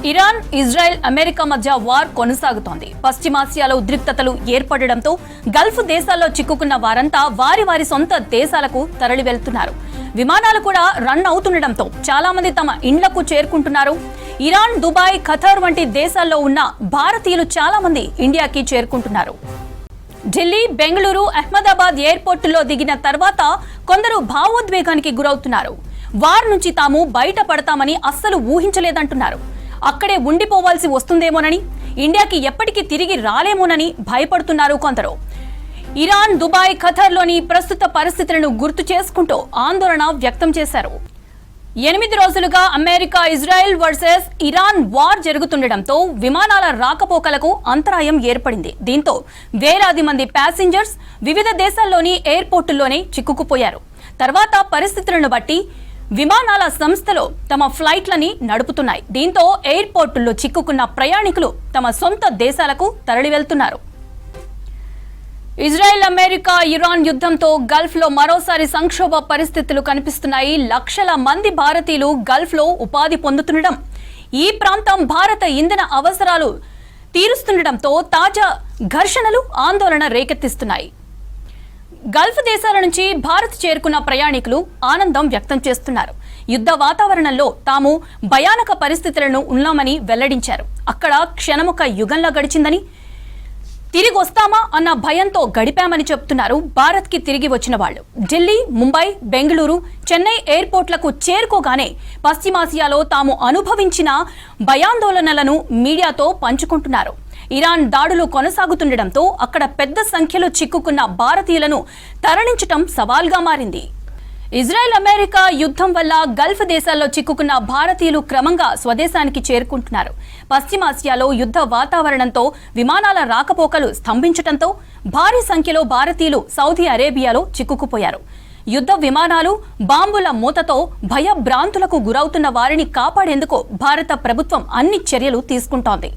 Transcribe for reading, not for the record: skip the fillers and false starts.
Iran, Israel, America మధ్య war కొనసాగుతోంది. పశ్చిమాసియాలో ఉద్రిక్తతలు ఏర్పడడంతో గల్ఫ్ దేశాల్లో చిక్కుకున్న వారంతా వారి వారి సొంత దేశాలకు తరలి వెళ్తున్నారు. విమానాలు కూడా రన్ అవుతుండటంతో చాలా మంది తమ ఇండ్లకు చేరుకుంటున్నారు. ఇరాన్, దుబాయ్, ఖతార్ వంటి దేశాల్లో ఉన్న భారతీయులు చాలా మంది ఇండియాకి చేరుకుంటున్నారు. ఢిల్లీ, బెంగళూరు, అహ్మదాబాద్ ఎయిర్పోర్టుల్లో దిగిన తర్వాత కొందరు భావోద్వేగానికి గురవుతున్నారు. వార్ నుంచి తాము బయటపడతామని అస్సలు ఊహించలేదంటున్నారు. అక్కడే ఉండిపోవాల్సి వస్తుందేమోనని, ఇండియాకి ఎప్పటికీ తిరిగి రాలేమోనని భయపడుతున్నారు కొందరు. ఇరాన్, దుబాయ్, ఖతార్లోని ప్రస్తుత పరిస్థితులను గుర్తు చేసుకుంటూ ఆందోళన వ్యక్తం చేశారు. 8 రోజులుగా America, Israel versus Iran war జరుగుతుండటంతో విమానాల రాకపోకలకు అంతరాయం ఏర్పడింది. దీంతో వేలాది మంది ప్యాసింజర్స్ వివిధ దేశాల్లోని ఎయిర్పోర్టుల్లోనే చిక్కుకుపోయారు. తర్వాత పరిస్థితులను బట్టి విమానాల సంస్థలు తమ ఫ్లైట్లని నడుపుతున్నాయి. దీంతో ఎయిర్పోర్టుల్లో చిక్కుకున్న ప్రయాణికులు తమ సొంత దేశాలకు తరలి వెళ్తున్నారు. ఇజ్రాయెల్, అమెరికా, ఇరాన్ యుద్ధంతో గల్ఫ్ లో మరోసారి సంక్షోభ పరిస్థితులు కనిపిస్తున్నాయి. లక్షల మంది భారతీయులు గల్ఫ్ లో ఉపాధి పొందుతుండటం, ఈ ప్రాంతం భారత ఇంధన అవసరాలు తీరుస్తుండటంతో తాజా ఘర్షణలు ఆందోళన రేకెత్తిస్తున్నాయి. గల్ఫ్ దేశాల నుంచి భారత్ చేరుకున్న ప్రయాణికులు ఆనందం వ్యక్తం చేస్తున్నారు. యుద్ధ వాతావరణంలో తాము భయానక పరిస్థితులను ఉన్నామని వెల్లడించారు. అక్కడ క్షణముక యుగంలా గడిచిందని, తిరిగి వస్తామా అన్న భయంతో గడిపామని చెబుతున్నారు భారత్ కి తిరిగి వచ్చిన వాళ్ళు. ఢిల్లీ, ముంబై, బెంగళూరు, చెన్నై ఎయిర్పోర్ట్లకు చేరుకోగానే పశ్చిమాసియాలో తాము అనుభవించిన భయాందోళనలను మీడియాతో పంచుకుంటున్నారు. ఇరాన్ దాడులు కొనసాగుతుండటంతో అక్కడ పెద్ద సంఖ్యలో చిక్కుకున్న భారతీయులను తరలించటం సవాల్గా మారింది. ఇజ్రాయెల్, అమెరికా యుద్ధం వల్ల గల్ఫ్ దేశాల్లో చిక్కుకున్న భారతీయులు క్రమంగా స్వదేశానికి చేరుకుంటున్నారు. పశ్చిమాసియాలో యుద్ధ వాతావరణంతో విమానాల రాకపోకలు స్తంభించడంతో భారీ సంఖ్యలో భారతీయులు సౌదీ అరేబియాలో చిక్కుకుపోయారు. యుద్ధ విమానాలు, బాంబుల మూతతో భయభ్రాంతులకు గురవుతున్న వారిని కాపాడేందుకు భారత ప్రభుత్వం అన్ని చర్యలు తీసుకుంటోంది.